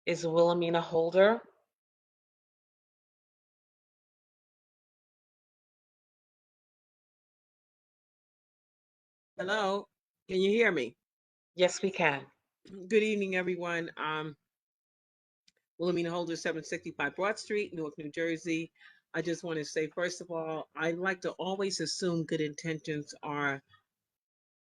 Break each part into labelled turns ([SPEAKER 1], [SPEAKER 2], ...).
[SPEAKER 1] Is Wilhelmina Holder?
[SPEAKER 2] Hello, can you hear me?
[SPEAKER 1] Yes, we can.
[SPEAKER 2] Good evening, everyone. Wilhelmina Holder, 765 Broad Street, Newark, New Jersey. I just want to say, first of all, I like to always assume good intentions are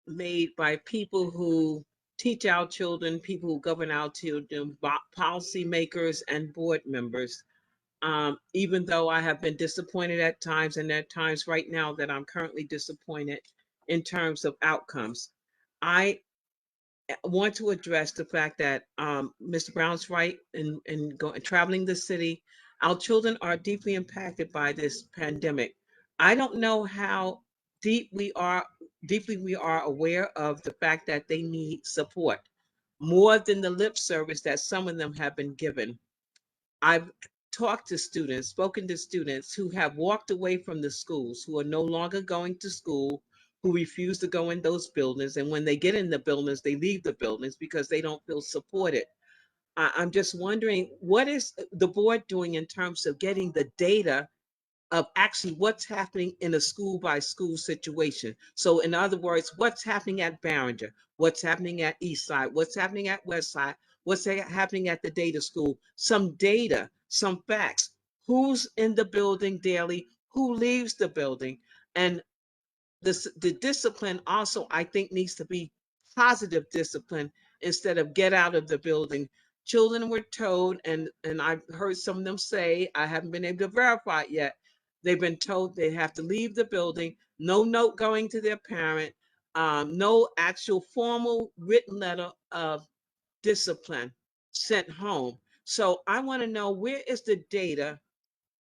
[SPEAKER 2] made by people who teach our children, people who govern our children, policymakers, and board members. Even though I have been disappointed at times, and at times right now that I'm currently disappointed in terms of outcomes. I want to address the fact that Mr. Brown's right in traveling the city. Our children are deeply impacted by this pandemic. I don't know how deep we are, deeply we are aware of the fact that they need support more than the lip service that some of them have been given. I've talked to students, spoken to students who have walked away from the schools, who are no longer going to school, who refuse to go in those buildings. And when they get in the buildings, they leave the buildings because they don't feel supported. I'm just wondering, what is the board doing in terms of getting the data of actually what's happening in a school by school situation? So, in other words, what's happening at Barringer, what's happening at East Side, what's happening at West Side, what's happening at the data school, some data, some facts, who's in the building daily, who leaves the building, and the discipline also I think needs to be positive discipline instead of get out of the building. Children were told, and I've heard some of them say, I haven't been able to verify it yet, they've been told they have to leave the building, no note going to their parent, no actual formal written letter of discipline sent home. So I want to know, where is the data?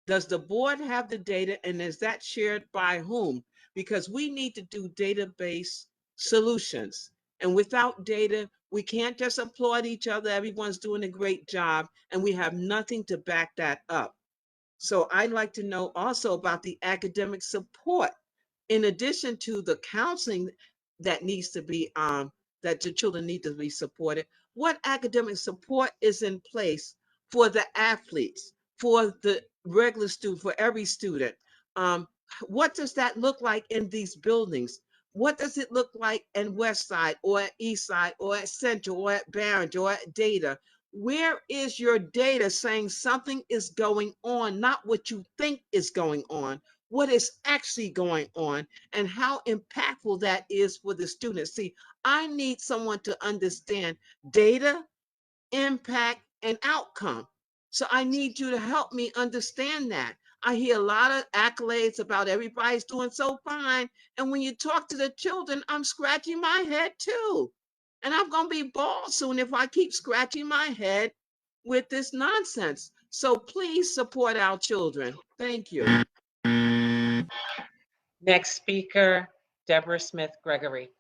[SPEAKER 2] Does the board have the data, and is that shared by whom? Because we need to do database solutions. And without data, we can't just applaud each other. Everyone's doing a great job, and we have nothing to back that up. So I'd like to know also about the academic support, in addition to the counseling that needs to be that the children need to be supported. What academic support is in place for the athletes, for the regular student, for every student? um, what does that look like in these buildings? What does it look like in West Side or at East Side or at Central or at Barrett or at Data? Where is your data saying something is going on, not what you think is going on, what is actually going on, and how impactful that is for the students? See, I need someone to understand data, impact, and outcome. So I need you to help me understand that. I hear a lot of accolades about everybody's doing so fine. And when you talk to the children, I'm scratching my head too. And I'm going to be bald soon if I keep scratching my head with this nonsense. So please support our children. Thank you.
[SPEAKER 1] Next speaker, Deborah Smith Gregory.